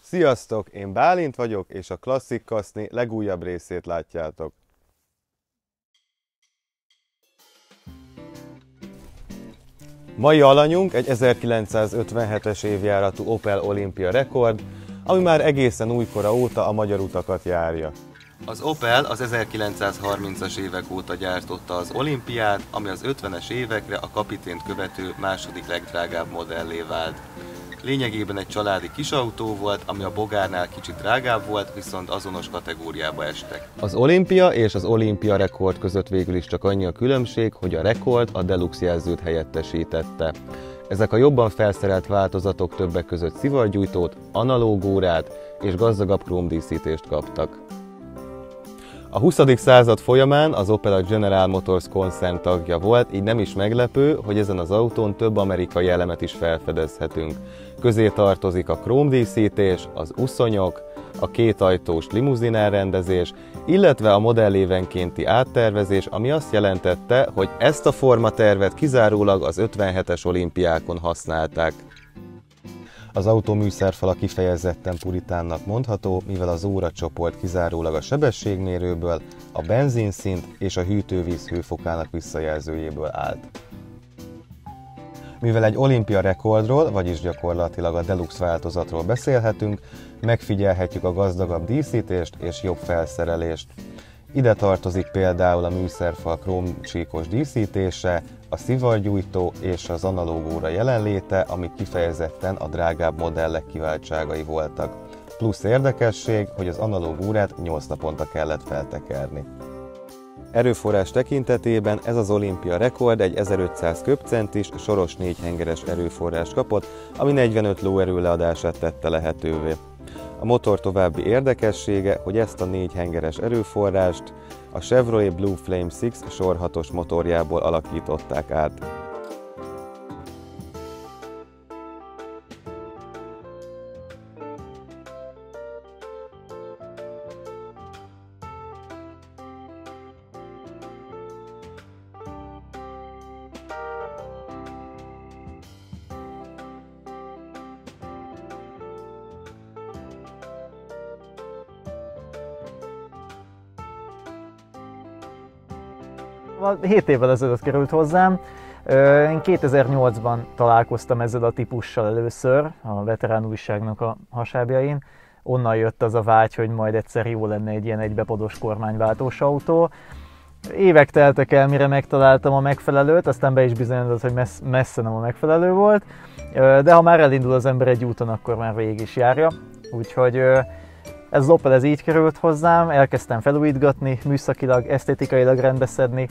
Sziasztok, én Bálint vagyok, és a Klasszik Kaszni legújabb részét látjátok. Mai alanyunk egy 1957-es évjáratú Opel Olympia rekord, ami már egészen újkora óta a magyar utakat járja. Az Opel az 1930-as évek óta gyártotta az Olympiát, ami az 50-es évekre a Capitain-t követő második legdrágább modellé vált. Lényegében egy családi kisautó volt, ami a Bogárnál kicsit drágább volt, viszont azonos kategóriába estek. Az Olympia és az Olympia rekord között végül is csak annyi a különbség, hogy a rekord a Deluxe jelzőt helyettesítette. Ezek a jobban felszerelt változatok többek között szivargyújtót, analóg órát és gazdagabb krómdíszítést kaptak. A 20. század folyamán az Opel a General Motors koncern tagja volt, így nem is meglepő, hogy ezen az autón több amerikai elemet is felfedezhetünk. Közé tartozik a krómdíszítés, az uszonyok, a kétajtós limuzin elrendezés, illetve a modellévenkénti áttervezés, ami azt jelentette, hogy ezt a formatervet kizárólag az 57-es olimpiákon használták. Az autó műszerfala kifejezetten puritánnak mondható, mivel az óracsoport kizárólag a sebességmérőből, a benzinszint és a hűtővíz hőfokának visszajelzőjéből állt. Mivel egy Olympia rekordról, vagyis gyakorlatilag a Deluxe változatról beszélhetünk, megfigyelhetjük a gazdagabb díszítést és jobb felszerelést. Ide tartozik például a műszerfal krómcsíkos díszítése, a szivargyújtó és az analóg óra jelenléte, amik kifejezetten a drágább modellek kiváltságai voltak. Plusz érdekesség, hogy az analóg órát 8 naponta kellett feltekerni. Erőforrás tekintetében ez az Olympia rekord egy 1500 köbcentis, soros 4 hengeres erőforrás kapott, ami 45 lóerő leadását tette lehetővé. A motor további érdekessége, hogy ezt a 4 hengeres erőforrást a Chevrolet Blue Flame 6 sor 6-os motorjából alakították át. Szóval 7 évvel ezelőtt került hozzám. Én 2008-ban találkoztam ezzel a típussal először, a Veterán újságnak a hasábjain. Onnan jött az a vágy, hogy majd egyszer jó lenne egy ilyen egybepados kormányváltós autó. Évek teltek el, mire megtaláltam a megfelelőt, aztán be is bizonyodott, hogy messze nem a megfelelő volt. De ha már elindul az ember egy úton, akkor már végig is járja. Úgyhogy ez az Opel így került hozzám, elkezdtem felújítgatni, műszakilag, esztétikailag rendbeszedni.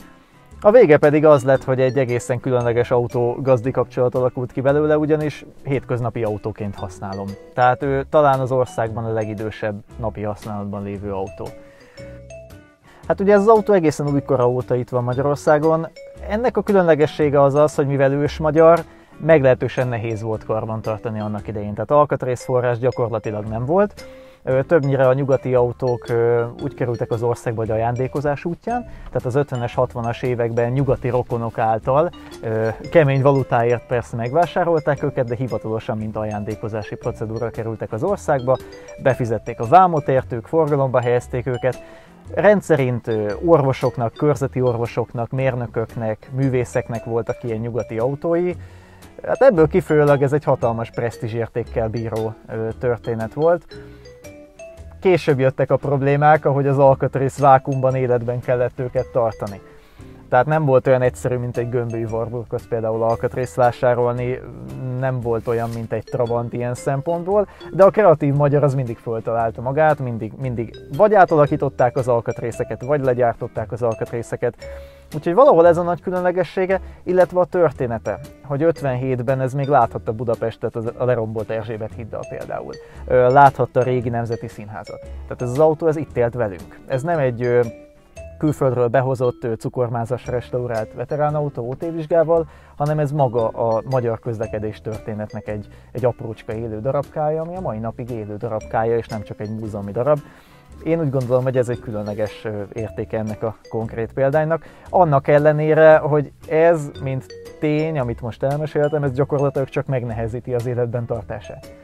A vége pedig az lett, hogy egy egészen különleges autó-gazdi kapcsolat alakult ki belőle, ugyanis hétköznapi autóként használom. Tehát ő talán az országban a legidősebb napi használatban lévő autó. Hát ugye ez az autó egészen újkora óta itt van Magyarországon. Ennek a különlegessége az az, hogy mivel ős magyar, meglehetősen nehéz volt karbantartani annak idején. Tehát alkatrészforrás gyakorlatilag nem volt. Többnyire a nyugati autók úgy kerültek az országba, hogy ajándékozás útján, tehát az 50-es, 60-as években nyugati rokonok által kemény valutáért persze megvásárolták őket, de hivatalosan mint ajándékozási procedúra kerültek az országba, befizették a vámot értük, forgalomba helyezték őket. Rendszerint orvosoknak, körzeti orvosoknak, mérnököknek, művészeknek voltak ilyen nyugati autói. Hát ebből kifolyólag ez egy hatalmas presztízsértékkel bíró történet volt. Később jöttek a problémák, ahogy az alkatrész vákuumban életben kellett őket tartani. Tehát nem volt olyan egyszerű, mint egy gömbölyű Warburghoz például alkatrészt vásárolni, nem volt olyan, mint egy Trabant ilyen szempontból, de a kreatív magyar az mindig föltalálta magát, mindig vagy átalakították az alkatrészeket, vagy legyártották az alkatrészeket. Úgyhogy valahol ez a nagy különlegessége, illetve a története, hogy 57-ben ez még láthatta Budapestet a lerombolt Erzsébet hiddal például. Láthatta a régi Nemzeti Színházat. Tehát ez az autó ez itt élt velünk. Ez nem egy külföldről behozott cukormázas restaurált veteránautó OT-vizsgával, hanem ez maga a magyar közlekedés történetnek egy aprócska élő darabkája, ami a mai napig élő darabkája, és nem csak egy múzeumi darab. Én úgy gondolom, hogy ez egy különleges értéke ennek a konkrét példánynak. Annak ellenére, hogy ez, mint tény, amit most elmeséltem, ez gyakorlatilag csak megnehezíti az életben tartását.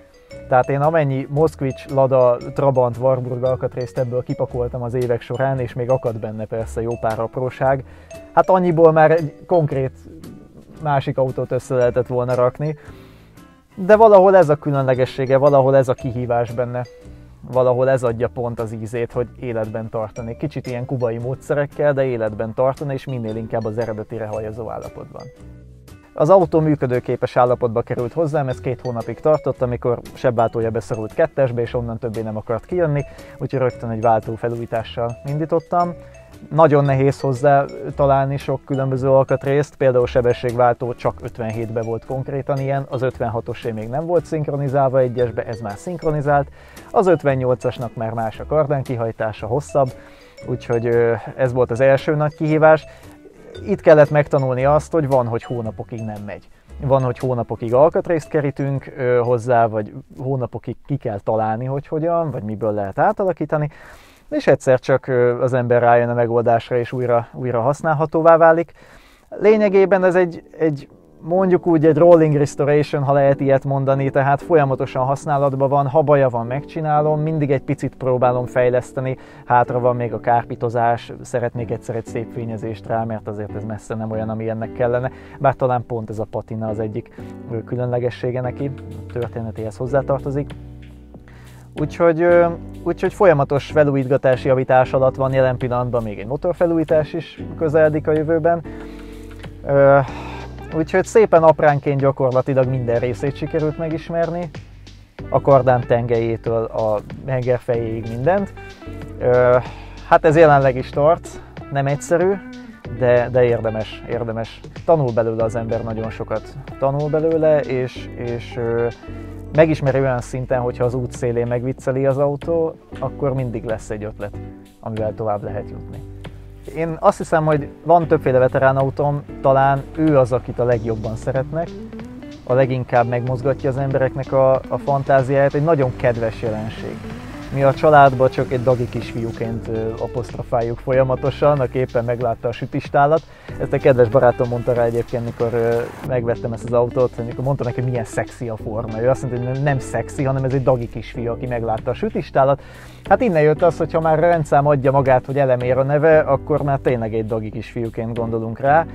Tehát én amennyi Moszkvics, Lada, Trabant, Warburg alkatrészt ebből kipakoltam az évek során, és még akad benne persze jó pár apróság, hát annyiból már egy konkrét másik autót össze lehetett volna rakni. De valahol ez a különlegessége, valahol ez a kihívás benne. Valahol ez adja pont az ízét, hogy életben tartani. Kicsit ilyen kubai módszerekkel, de életben tartani, és minél inkább az eredetire hajazó állapotban. Az autó működőképes állapotba került hozzám, ez 2 hónapig tartott, amikor sebváltója beszorult 2-esbe, és onnan többé nem akart kijönni, úgyhogy rögtön egy váltó felújítással indítottam. Nagyon nehéz hozzá találni sok különböző alkatrészt, például sebességváltó csak 57-ben volt konkrétan ilyen, az 56-osé még nem volt szinkronizálva egyesbe, ez már szinkronizált, az 58-asnak már más a kardánkihajtása, hosszabb, úgyhogy ez volt az első nagy kihívás. Itt kellett megtanulni azt, hogy van, hogy hónapokig nem megy. Van, hogy hónapokig alkatrészt kerítünk hozzá, vagy hónapokig ki kell találni, hogy hogyan, vagy miből lehet átalakítani, és egyszer csak az ember rájön a megoldásra, és újra használhatóvá válik. Lényegében ez egy mondjuk úgy egy rolling restoration, ha lehet ilyet mondani, tehát folyamatosan használatban van, ha baja van, megcsinálom, mindig egy picit próbálom fejleszteni, hátra van még a kárpitozás, szeretnék egyszer egy szép fényezést rá, mert azért ez messze nem olyan, ami ennek kellene, bár talán pont ez a patina az egyik különlegessége neki, a történetéhez hozzátartozik. Úgyhogy folyamatos felújítgatás, javítás alatt van, jelen pillanatban még egy motorfelújítás is közeledik a jövőben. Úgyhogy szépen apránként gyakorlatilag minden részét sikerült megismerni, a kardán tengelyétől a hengerfejéig mindent. Hát ez jelenleg is tart, nem egyszerű, de érdemes. Tanul belőle az ember, nagyon sokat tanul belőle, és megismeri olyan szinten, hogyha az út szélén megvicceli az autó, akkor mindig lesz egy ötlet, amivel tovább lehet jutni. Én azt hiszem, hogy van többféle veterán autóm, talán ő az, akit a legjobban szeretnek, a leginkább megmozgatja az embereknek a fantáziáját, egy nagyon kedves jelenség. Mi a családban csak egy dagi kisfiúként apostrofáljuk folyamatosan, aki éppen meglátta a sütistálat. Ezt egy kedves barátom mondta rá egyébként, mikor megvettem ezt az autót, amikor mondta neki, hogy milyen szexi a forma. Ő azt mondta, hogy nem szexi, hanem ez egy dagi kisfiú, aki meglátta a sütistálat. Hát innen jött az, hogy ha már a rendszám adja magát, hogy Elemér a neve, akkor már tényleg egy dagi kisfiúként gondolunk rá.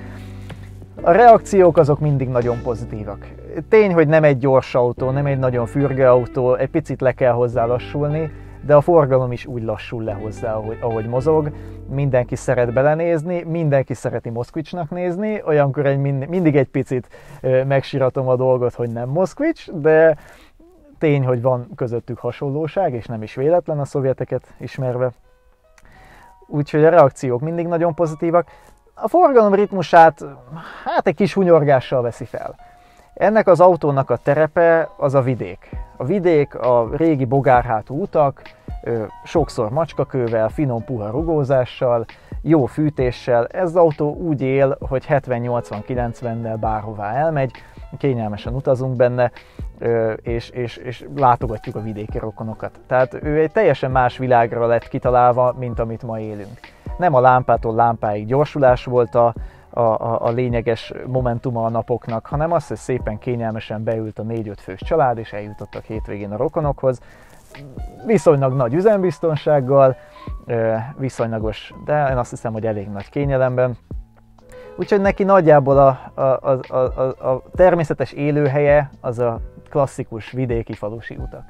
A reakciók azok mindig nagyon pozitívak. Tény, hogy nem egy gyors autó, nem egy nagyon fürge autó, egy picit le kell hozzá lassulni, de a forgalom is úgy lassul le hozzá, ahogy mozog. Mindenki szeret belenézni, mindenki szereti Moszkvicsnak nézni, olyankor mindig egy picit megsiratom a dolgot, hogy nem Moszkvics, de tény, hogy van közöttük hasonlóság, és nem is véletlen a szovjeteket ismerve. Úgyhogy a reakciók mindig nagyon pozitívak. A forgalom ritmusát hát egy kis hunyorgással veszi fel. Ennek az autónak a terepe az a vidék. A vidék, a régi bogárhátú utak, sokszor macskakővel, finom puha rugózással, jó fűtéssel. Ez az autó úgy él, hogy 70-80-90-nel bárhová elmegy, kényelmesen utazunk benne, és látogatjuk a vidéki rokonokat. Tehát ő egy teljesen más világra lett kitalálva, mint amit ma élünk. Nem a lámpától lámpáig gyorsulás volt a lényeges momentuma a napoknak, hanem az, hogy szépen kényelmesen beült a 4-5 fős család, és eljutottak hétvégén a rokonokhoz. Viszonylag nagy üzembiztonsággal, viszonylagos, de én azt hiszem, hogy elég nagy kényelemben. Úgyhogy neki nagyjából a természetes élőhelye az a klasszikus vidéki falusi utak.